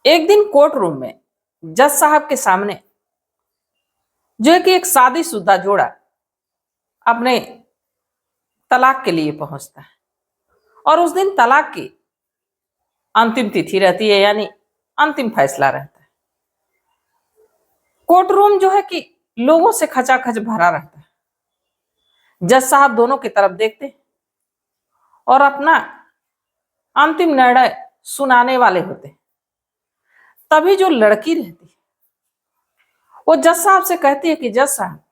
एक दिन court room में जज साहब के सामने जो है कि एक शादीशुदा जोड़ा अपने तलाक के लिए पहुंचता है और उस दिन तलाक की अंतिम तिथि रहती है, यानी अंतिम फैसला रहता है। कोर्ट रूम जो है कि लोगों से खचाखच भरा रहता है। जज साहब दोनों की तरफ देखते हैं और अपना अंतिम निर्णय सुनाने वाले होते हैं। तभी जो लड़की रहती है वो जज साहब से कहती है कि जज साहब,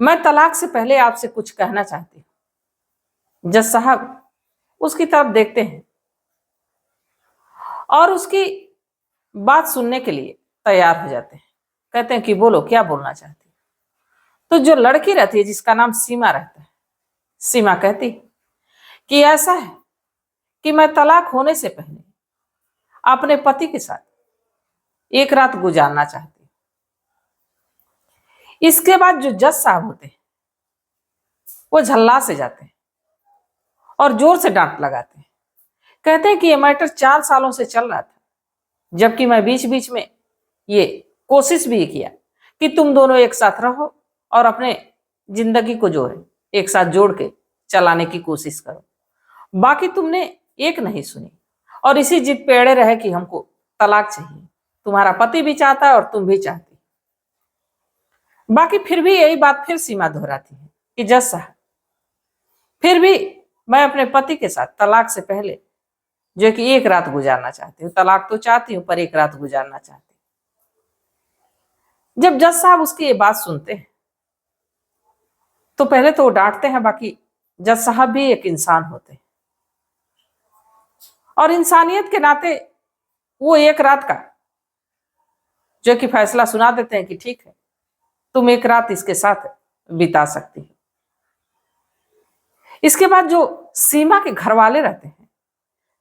मैं तलाक से पहले आपसे कुछ कहना चाहती हूं। जज साहब उसकी तरफ देखते हैं और उसकी बात सुनने के लिए तैयार हो जाते हैं। कहते हैं कि बोलो, क्या बोलना चाहती। तो जो लड़की रहती है जिसका नाम सीमा रहता है, सीमा कहती कि ऐसा है कि मैं तलाक होने से पहले अपने पति के साथ एक रात गुजारना चाहती हूं। इसके बाद जो जज साहब होते हैं वो झल्ला से जाते हैं और जोर से डांट लगाते हैं। कहते हैं कि ये मैटर 4 सालों से चल रहा था, जबकि मैं बीच बीच में ये कोशिश भी किया कि तुम दोनों एक साथ रहो और अपने जिंदगी को जो है एक साथ जोड़ के चलाने की कोशिश करो। बाकी तुमने एक नहीं सुनी और इसी जिद पे अड़े रहे कि हमको तलाक चाहिए। तुम्हारा पति भी चाहता है और तुम भी चाहती। बाकी फिर भी यही बात फिर सीमा दोहराती है कि जज साहब, फिर भी मैं अपने पति के साथ तलाक से पहले जो कि एक रात गुजारना चाहती हूँ। तलाक तो चाहती हूँ पर एक रात गुजारना चाहती हूँ। जब जज साहब उसकी ये बात सुनते हैं तो पहले तो वो डांटते हैं, बाकी जज साहब भी एक इंसान होते हैं और इंसानियत के नाते वो एक रात का जो कि फैसला सुना देते हैं कि ठीक है, तुम एक रात इसके साथ बिता सकती हो। इसके बाद जो सीमा के घर वाले रहते हैं,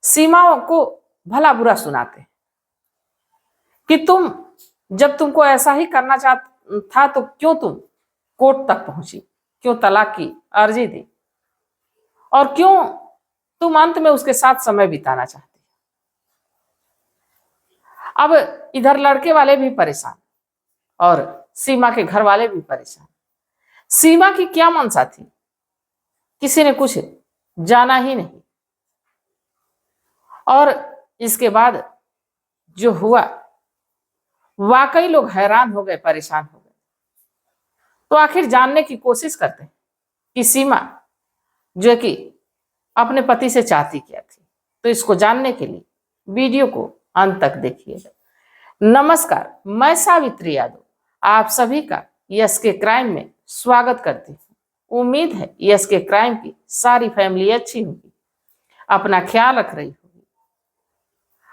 सीमा को भला बुरा सुनाते हैं कि तुम, जब तुमको ऐसा ही करना था तो क्यों तुम कोर्ट तक पहुंची, क्यों तलाक की अर्जी दी और क्यों तुम अंत में उसके साथ समय बिताना चाहती। अब इधर लड़के वाले भी परेशान और सीमा के घर वाले भी परेशान। सीमा की क्या मनसा थी किसी ने कुछ जाना ही नहीं। और इसके बाद जो हुआ वाकई लोग हैरान हो गए, परेशान हो गए। तो आखिर जानने की कोशिश करते हैं कि सीमा जो कि अपने पति से चाहती क्या थी। तो इसको जानने के लिए वीडियो को अंत तक देखिएगा। नमस्कार, मैं सावित्री यादव आप सभी का यस के क्राइम में स्वागत करती हूँ। उम्मीद है यस के क्राइम की सारी फैमिली अच्छी होगी, अपना ख्याल रख रही होगी।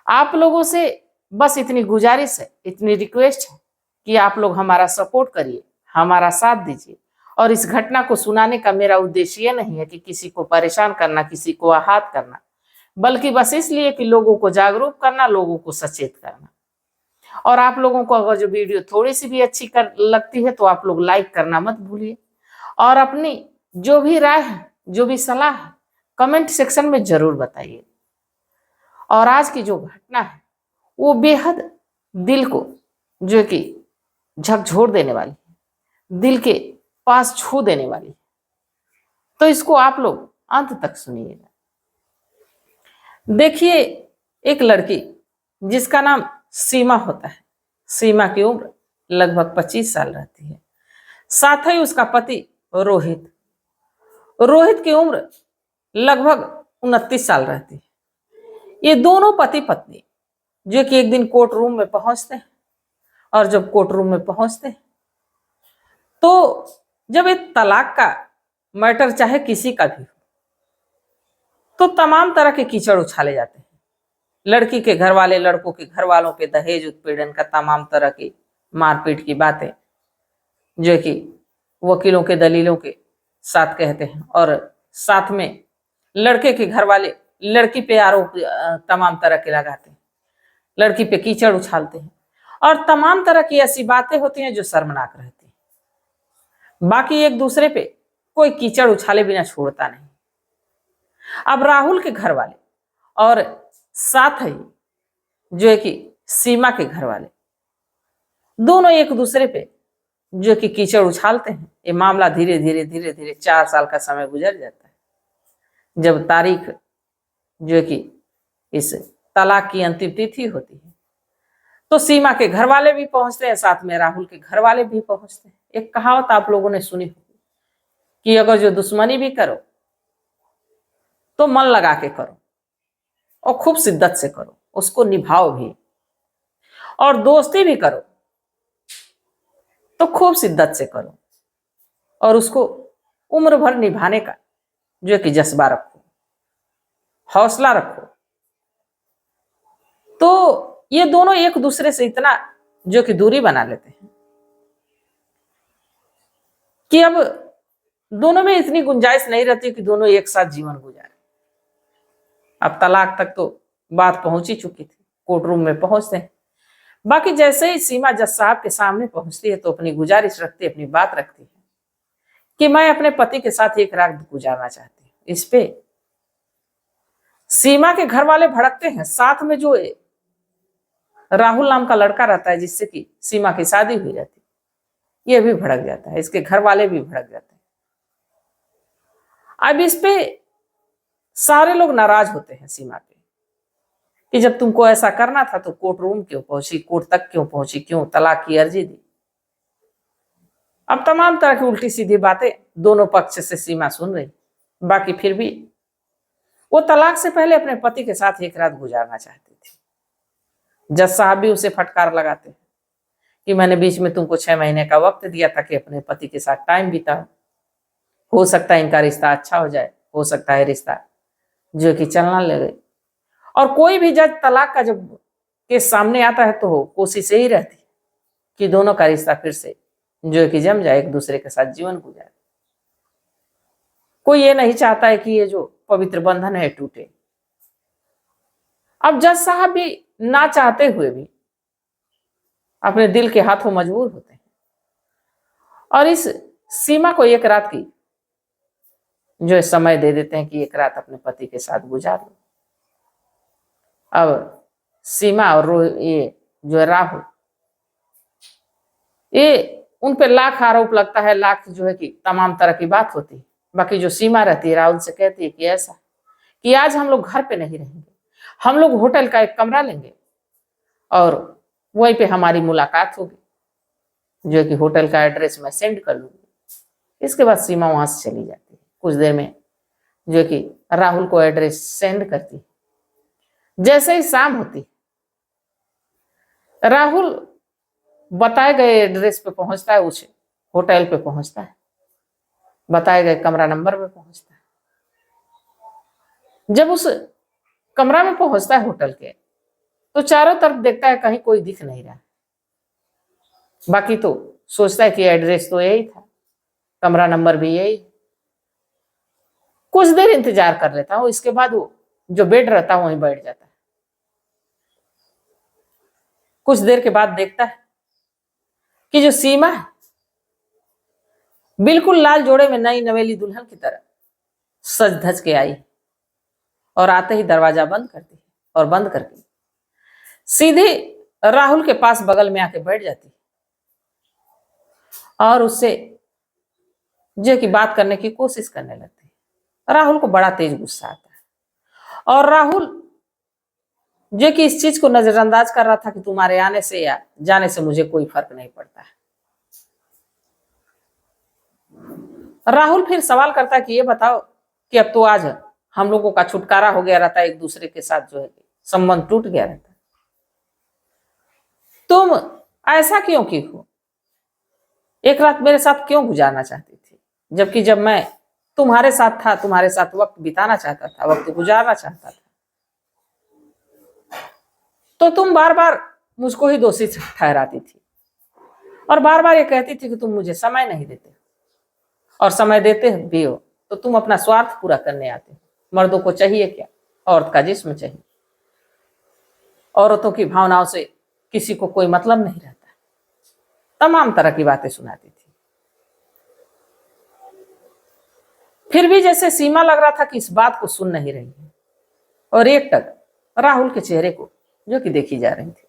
आप लोगों से बस इतनी गुजारिश है, इतनी रिक्वेस्ट है कि आप लोग हमारा सपोर्ट करिए, हमारा साथ दीजिए। और इस घटना को सुनाने का मेरा उद्देश्य यह नहीं है कि किसी को परेशान करना, किसी को आहत करना, बल्कि बस इसलिए कि लोगों को जागरूक करना, लोगों को सचेत करना। और आप लोगों को अगर जो वीडियो थोड़ी सी भी अच्छी लगती है तो आप लोग लाइक करना मत भूलिए और अपनी जो भी राय है, जो भी सलाह है, कमेंट सेक्शन में जरूर बताइए। और आज की जो घटना है वो बेहद दिल को जो कि झकझोर देने वाली है, दिल के पास छू देने वाली है। तो इसको आप लोग अंत तक सुनिएगा। देखिए, एक लड़की जिसका नाम सीमा होता है, सीमा की उम्र लगभग 25 साल रहती है। साथ ही उसका पति रोहित, रोहित की उम्र लगभग 29 साल रहती है। ये दोनों पति पत्नी जो कि एक दिन कोर्ट रूम में पहुंचते हैं और जब कोर्ट रूम में पहुंचते हैं तो जब एक तलाक का मैटर चाहे किसी का भी हो तो तमाम तरह के कीचड़ उछाले जाते हैं। लड़की के घर वाले लड़कों के घर वालों पे दहेज उत्पीड़न का तमाम तरह की मारपीट की बातें जो कि वकीलों के दलीलों के साथ कहते हैं और साथ में लड़के के घर वाले लड़की पे आरोप तमाम तरह के लगाते हैं, लड़की पे कीचड़ उछालते हैं और तमाम तरह की ऐसी बातें होती हैं जो शर्मनाक रहती हैं। बाकी एक दूसरे पे कोई कीचड़ उछाले बिना छोड़ता नहीं। अब राहुल के घर वाले और साथ ही जो है कि सीमा के घर वाले दोनों एक दूसरे पे जो कि कीचड़ उछालते हैं। ये मामला धीरे धीरे धीरे धीरे 4 साल का समय गुजर जाता है। जब तारीख जो है कि इस तलाक की अंतिम तिथि होती है तो सीमा के घर वाले भी पहुंचते हैं, साथ में राहुल के घर वाले भी पहुंचते हैं। एक कहावत आप लोगों ने सुनी होगी कि अगर जो दुश्मनी भी करो तो मन लगा के करो और खूब शिद्दत से करो, उसको निभाओ भी, और दोस्ती भी करो तो खूब शिद्दत से करो और उसको उम्र भर निभाने का जो कि जज्बा रखो, हौसला रखो। तो ये दोनों एक दूसरे से इतना जो कि दूरी बना लेते हैं कि अब दोनों में इतनी गुंजाइश नहीं रहती कि दोनों एक साथ जीवन गुजारे। अब तलाक तक तो बात पहुंच ही चुकी थी, कोर्ट रूम में पहुंचते हैं। बाकी जैसे ही सीमा जज साहब के सामने पहुंचती है तो अपनी गुजारिश रखती है, अपनी बात रखती है कि मैं अपने पति के साथ एक रात गुजारना चाहती हूँ। इस पे सीमा के घर वाले भड़कते हैं, साथ में जो राहुल नाम का लड़का रहता है जिससे कि सीमा की शादी हुई रहती है, यह भी भड़क जाता है, इसके घर वाले भी भड़क जाते हैं। अब इस पे सारे लोग नाराज होते हैं सीमा पे कि जब तुमको ऐसा करना था तो कोर्ट रूम क्यों पहुंची, कोर्ट तक क्यों पहुंची, क्यों तलाक की अर्जी दी। अब तमाम तरह की उल्टी सीधी बातें दोनों पक्ष से सीमा सुन रही, बाकी फिर भी वो तलाक से पहले अपने पति के साथ एक रात गुजारना चाहती थी। जज साहब भी उसे फटकार लगाते हैं कि मैंने बीच में तुमको 6 महीने का वक्त दिया था कि अपने पति के साथ टाइम बिताओ, हो सकता है इनका रिश्ता अच्छा हो जाए, हो सकता है रिश्ता जो कि चलना लगे। और कोई भी जज तलाक का जब केस सामने आता है तो कोशिश यही रहती कि दोनों का रिश्ता फिर से जो कि जम जाए, एक दूसरे के साथ जीवन गुजारे। कोई ये नहीं चाहता है कि ये जो पवित्र बंधन है टूटे। अब जज साहब भी ना चाहते हुए भी अपने दिल के हाथों मजबूर होते हैं और इस सीमा को एक रात की जो समय दे देते हैं कि एक रात अपने पति के साथ गुजार लो। अब सीमा और ये जो है राहुल, ये उन पे लाख आरोप लगता है, लाख जो है कि तमाम तरह की बात होती है। बाकी जो सीमा रहती है राहुल से कहती है कि ऐसा कि आज हम लोग घर पे नहीं रहेंगे, हम लोग होटल का एक कमरा लेंगे और वहीं पे हमारी मुलाकात होगी, जो है कि होटल का एड्रेस मैं सेंड कर लूंगी। इसके बाद सीमा वहां से चली जाती है। कुछ देर में जो है कि राहुल को एड्रेस सेंड करती है। जैसे ही शाम होती राहुल बताए गए एड्रेस पे पहुंचता है, उस होटल पे पहुंचता है, बताए गए कमरा नंबर पे पहुंचता है। जब उस कमरा में पहुंचता है होटल के तो चारों तरफ देखता है कहीं कोई दिख नहीं रहा। बाकी तो सोचता है कि एड्रेस तो यही था, कमरा नंबर भी यही। कुछ देर इंतजार कर लेता हूं, इसके बाद वो जो बेड रहता है वहीं बैठ जाता है। कुछ देर के बाद देखता है कि जो सीमा है बिल्कुल लाल जोड़े में नई नवेली दुल्हन की तरह सज धज के आई और आते ही दरवाजा बंद करती है और बंद करके सीधे राहुल के पास बगल में आके बैठ जाती है और उससे जो कि बात करने की कोशिश करने लगती है। राहुल को बड़ा तेज गुस्सा आता है और राहुल जो कि इस चीज को नजरअंदाज कर रहा था कि तुम्हारे आने से या जाने से मुझे कोई फर्क नहीं पड़ता है। राहुल फिर सवाल करता है कि ये बताओ कि अब तो आज हम लोगों का छुटकारा हो गया रहता, एक दूसरे के साथ जो है संबंध टूट गया रहता, तुम ऐसा क्यों की हो, एक रात मेरे साथ क्यों गुजारना चाहती थी, जबकि जब मैं तुम्हारे साथ था, तुम्हारे साथ वक्त बिताना चाहता था, वक्त गुजारना चाहता था, तो तुम बार बार मुझको ही दोषी ठहराती थी और बार बार ये कहती थी कि तुम मुझे समय नहीं देते, और समय देते भी हो तो तुम अपना स्वार्थ पूरा करने आते हो। मर्दों को चाहिए क्या, औरत का जिस्म चाहिए, औरतों की भावनाओं से किसी को कोई मतलब नहीं रहता। तमाम तरह की बातें सुनाती थी। फिर भी जैसे सीमा लग रहा था कि इस बात को सुन नहीं रही है और एक टक राहुल के चेहरे को जो कि देखी जा रही थी।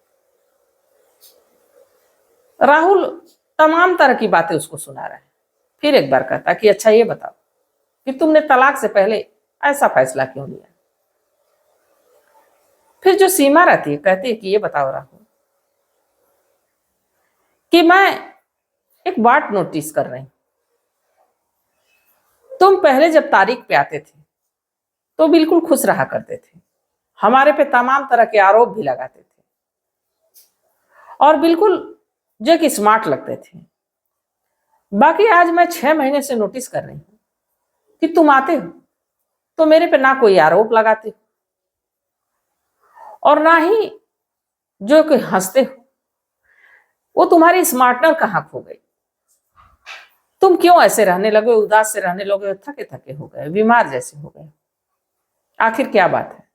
राहुल तमाम तरह की बातें उसको सुना रहा है। फिर एक बार कहता कि अच्छा ये बताओ कि तुमने तलाक से पहले ऐसा फैसला क्यों लिया। फिर जो सीमा रहती है कहती है कि ये बताओ राहुल कि मैं एक बात नोटिस कर रही हूं, तुम पहले जब तारीख पे आते थे तो बिल्कुल खुश रहा करते थे, हमारे पे तमाम तरह के आरोप भी लगाते थे और बिल्कुल जो कि स्मार्ट लगते थे। बाकी आज मैं 6 महीने से नोटिस कर रही हूं कि तुम आते हो तो मेरे पे ना कोई आरोप लगाते हो और ना ही जो कि हंसते हो। वो तुम्हारी स्मार्टनर कहाँ खो गई? तुम क्यों ऐसे रहने लगे, उदास से रहने लगे, थके थके हो गए, बीमार जैसे हो गए? आखिर क्या बात है?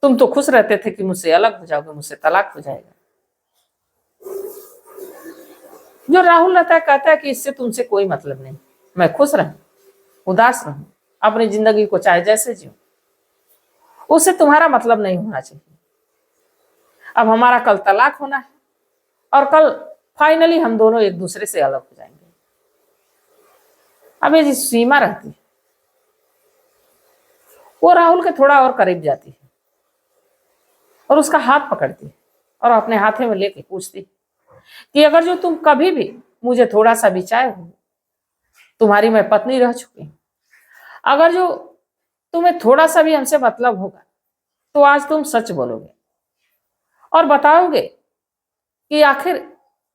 तुम तो खुश रहते थे कि मुझसे अलग हो जाओगे, मुझसे तलाक हो जाएगा। जो राहुल रहता है कहता है कि इससे तुमसे कोई मतलब नहीं, मैं खुश रहूं, उदास रहूं, अपनी जिंदगी को चाहे जैसे जीऊं, उससे तुम्हारा मतलब नहीं होना चाहिए। अब हमारा कल तलाक होना है और कल फाइनली हम दोनों एक दूसरे से अलग हो जाएंगे। अब ये जी सीमा रहती है वो राहुल के थोड़ा और करीब जाती है और उसका हाथ पकड़ती है और अपने हाथे में लेके पूछती कि अगर जो तुम कभी भी मुझे थोड़ा सा भी चाहे हो, तुम्हारी मैं पत्नी रह चुकी हूं, अगर जो तुम्हें थोड़ा सा भी हमसे मतलब होगा तो आज तुम सच बोलोगे और बताओगे कि आखिर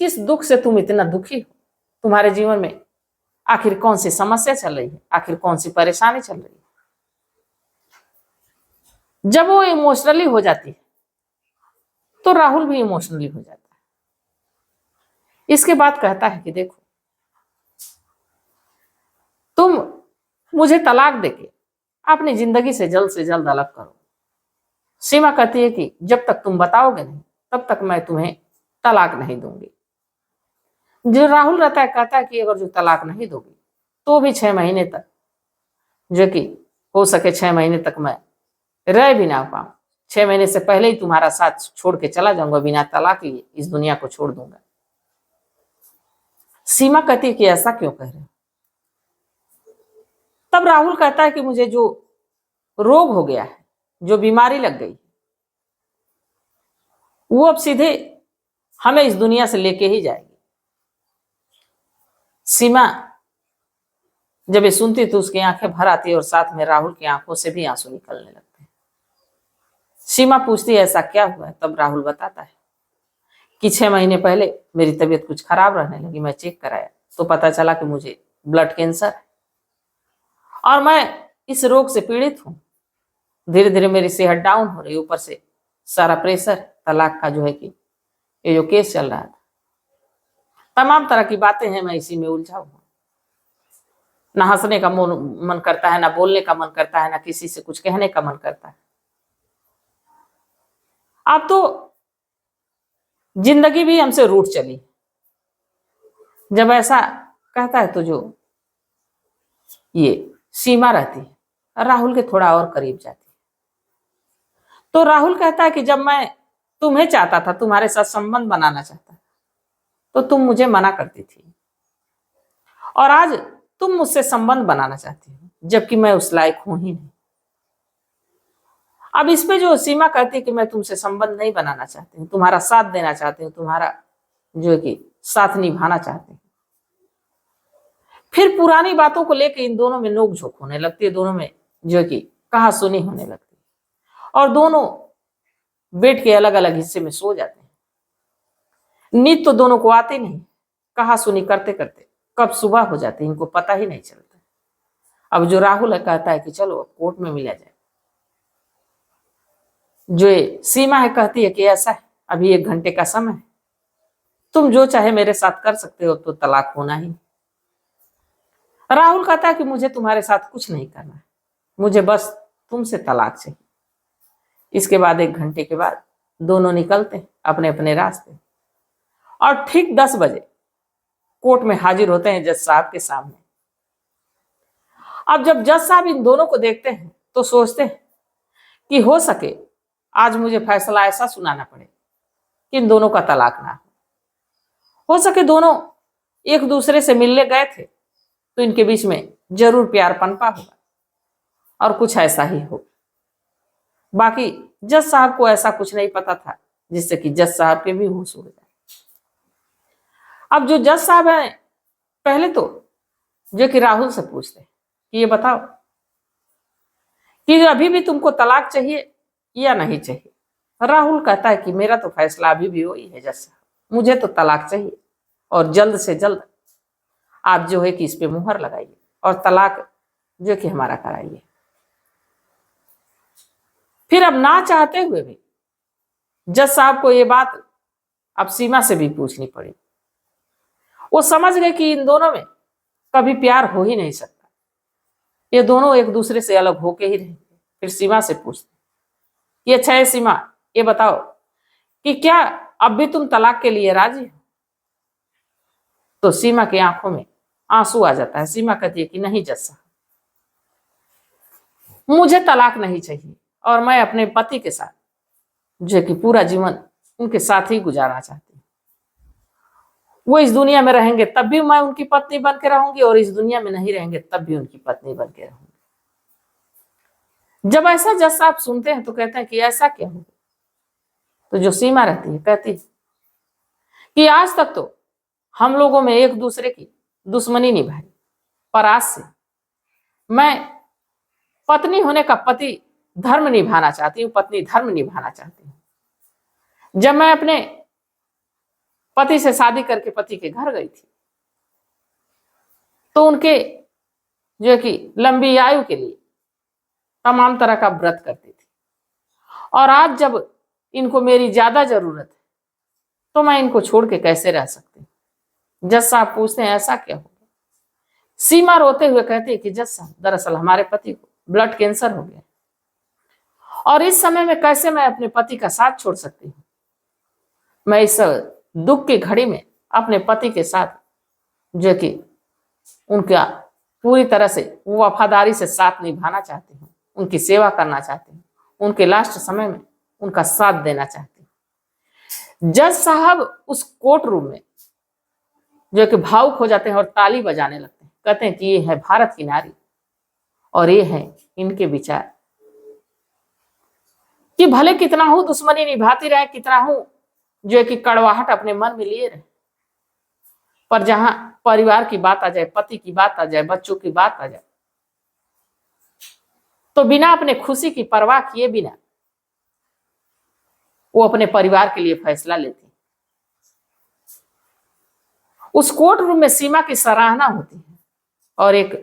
किस दुख से तुम इतना दुखी हो, तुम्हारे जीवन में आखिर कौन सी समस्या चल रही है, आखिर कौन सी परेशानी चल रही है। जब वो इमोशनली हो जाती है तो राहुल भी इमोशनली हो जाता है। इसके बाद कहता है कि देखो तुम मुझे तलाक देके अपनी जिंदगी से जल्द अलग करो। सीमा कहती है कि जब तक तुम बताओगे नहीं तब तक मैं तुम्हें तलाक नहीं दूंगी। जो राहुल रहता है कहता है कि अगर जो तलाक नहीं दोगी तो भी 6 महीने तक, जो कि हो सके 6 महीने तक मैं रह भी ना पाऊं, 6 महीने से पहले ही तुम्हारा साथ छोड़ के चला जाऊंगा, बिना तलाक लिए इस दुनिया को छोड़ दूंगा। सीमा कहती है कि ऐसा क्यों कह रहे हो? तब राहुल कहता है कि मुझे जो रोग हो गया है, जो बीमारी लग गई, वो अब सीधे हमें इस दुनिया से लेके ही जाएगी। सीमा जब ये सुनती तो उसकी आंखें भर आती है और साथ में राहुल की आंखों से भी आंसू निकलने लगते हैं। सीमा पूछती है ऐसा क्या हुआ है? तब राहुल बताता है कि 6 महीने पहले मेरी तबीयत कुछ खराब रहने लगी, मैं चेक कराया तो पता चला कि मुझे ब्लड कैंसर है और मैं इस रोग से पीड़ित हूं। धीरे धीरे मेरी सेहत डाउन हो रही, ऊपर से सारा प्रेशर तलाक का जो है कि ये जो केस चल रहा था, तमाम तरह की बातें हैं, मैं इसी में उलझा हूं। ना हंसने का मन करता है, ना बोलने का मन करता है, ना किसी से कुछ कहने का मन करता है। अब तो जिंदगी भी हमसे रूठ चली। जब ऐसा कहता है तो जो ये सीमा रहती है राहुल के थोड़ा और करीब जाती है। तो राहुल कहता है कि जब मैं तुम्हें चाहता था, तुम्हारे साथ संबंध बनाना चाहता तो तुम मुझे मना करती थी और आज तुम मुझसे संबंध बनाना चाहती हो जबकि मैं उस लायक हूं ही नहीं। अब इस पे जो सीमा कहती है कि मैं तुमसे संबंध नहीं बनाना चाहती हूँ, तुम्हारा साथ देना चाहती हूँ, तुम्हारा जो है कि साथ निभाना चाहती हूँ। फिर पुरानी बातों को लेकर इन दोनों में नोकझोंक होने लगती है, दोनों में जो है कि कहासुनी होने लगती है और दोनों बेड के अलग अलग हिस्से में सो जाते हैं। नींद तो दोनों को आती नहीं, कहासुनी करते करते कब सुबह हो जाती है इनको पता ही नहीं चलता। अब जो राहुल है कहता है कि चलो कोर्ट में मिला जाए। जो सीमा है कहती है कि ऐसा है, अभी 1 घंटे का समय है, तुम जो चाहे मेरे साथ कर सकते हो, तो तलाक होना ही। राहुल कहता है कि मुझे तुम्हारे साथ कुछ नहीं करना है, मुझे बस तुमसे तलाक चाहिए। इसके बाद 1 घंटे के बाद दोनों निकलते अपने अपने रास्ते और ठीक 10 बजे कोर्ट में हाजिर होते हैं जज साहब के सामने। अब जब जज साहब इन दोनों को देखते हैं तो सोचते हैं कि हो सके आज मुझे फैसला ऐसा सुनाना पड़े कि इन दोनों का तलाक ना हो सके दोनों एक दूसरे से मिलने गए थे तो इनके बीच में जरूर प्यार पनपा होगा और कुछ ऐसा ही हो। बाकी जज साहब को ऐसा कुछ नहीं पता था जिससे कि जज साहब के भी होश उड़ जाए। अब जो जज साहब हैं पहले तो जो कि राहुल से पूछते हैं कि ये बताओ कि अभी भी तुमको तलाक चाहिए या नहीं चाहिए। राहुल कहता है कि मेरा तो फैसला अभी भी वही है जज साहब, मुझे तो तलाक चाहिए और जल्द से जल्द आप जो है कि इस पे मुहर लगाइए और तलाक जो कि हमारा कराइए। फिर अब ना चाहते हुए भी जज साहब को ये बात अब सीमा से भी पूछनी पड़ी। वो समझ गए कि इन दोनों में कभी प्यार हो ही नहीं सकता, ये दोनों एक दूसरे से अलग होके ही रहेंगे। फिर सीमा से पूछते ये अच्छा है सीमा, ये बताओ कि क्या अब भी तुम तलाक के लिए राजी हो। तो सीमा की आंखों में आंसू आ जाता है। सीमा कहती है कि नहीं जज साहब, मुझे तलाक नहीं चाहिए और मैं अपने पति के साथ जो कि पूरा जीवन उनके साथ ही गुजारना चाहती हूँ। वो इस दुनिया में रहेंगे तब भी मैं उनकी पत्नी बन के रहूंगी और इस दुनिया में नहीं रहेंगे तब भी उनकी पत्नी बन के रहूंगी। जब ऐसा जज साहब सुनते हैं तो कहते हैं कि ऐसा क्या हो। तो जो सीमा रहती है कहती है कि आज तक तो हम लोगों में एक दूसरे की दुश्मनी निभाई, पर आज से मैं पत्नी होने का पति धर्म निभाना चाहती हूँ, पत्नी धर्म निभाना चाहती हूँ। जब मैं अपने पति से शादी करके पति के घर गई थी तो उनके जो है कि लंबी आयु के लिए तमाम तरह का व्रत करती थी और आज जब इनको मेरी ज्यादा जरूरत है तो मैं इनको छोड़ के कैसे रह सकती हूँ। जज साहब पूछते हैं ऐसा क्या हो। सीमा रोते हुए कहती है कि जज साहब दरअसल हमारे पति को ब्लड कैंसर हो गया और इस समय में कैसे मैं अपने पति का साथ छोड़ सकती हूँ। मैं इस दुख की घड़ी में अपने पति के साथ जो कि उनका पूरी तरह से वफादारी से साथ निभाना चाहती हूँ, उनकी सेवा करना चाहती हूँ, उनके लास्ट समय में उनका साथ देना चाहती हूँ। जज साहब उस कोर्ट रूम में जो कि भावुक हो जाते हैं और ताली बजाने लगते हैं। कहते हैं कि ये है भारत की नारी और ये है इनके विचार कि भले कितना हूं दुश्मनी निभाती रहे, कितना हूं जो है कि कड़वाहट अपने मन में लिए रहे, पर जहां परिवार की बात आ जाए, पति की बात आ जाए, बच्चों की बात आ जाए तो बिना अपने खुशी की परवाह किए बिना वो अपने परिवार के लिए फैसला लेती। उस कोर्ट रूम में सीमा की सराहना होती है और एक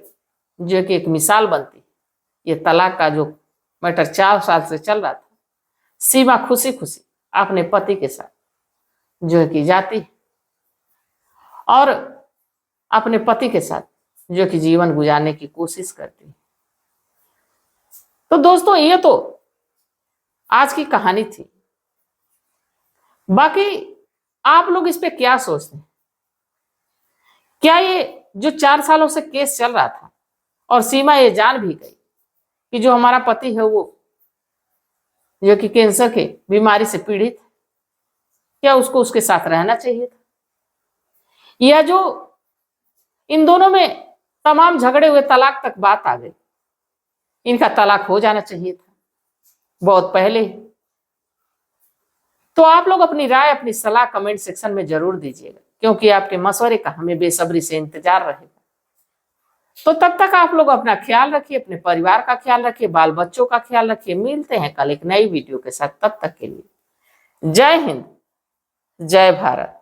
जो कि एक मिसाल बनती है। ये तलाक का जो मैटर 4 साल से चल रहा था, सीमा खुशी खुशी अपने पति के साथ जो है कि जाती है और अपने पति के साथ जो कि जीवन गुजारने की कोशिश करती है। तो दोस्तों ये तो आज की कहानी थी। बाकी आप लोग इस पे क्या सोचते हैं? क्या ये जो 4 सालों से केस चल रहा था और सीमा ये जान भी गई कि जो हमारा पति है वो जो कि कैंसर के बीमारी से पीड़ित, क्या उसको उसके साथ रहना चाहिए था? या जो इन दोनों में तमाम झगड़े हुए तलाक तक बात आ गई, इनका तलाक हो जाना चाहिए था बहुत पहले। तो आप लोग अपनी राय, अपनी सलाह कमेंट सेक्शन में जरूर दीजिएगा, क्योंकि आपके मशवरे का हमें बेसब्री से इंतजार रहेगा। तो तब तक आप लोग अपना ख्याल रखिए, अपने परिवार का ख्याल रखिए, बाल बच्चों का ख्याल रखिए। मिलते हैं कल एक नई वीडियो के साथ, तब तक के लिए जय हिंद, जय भारत।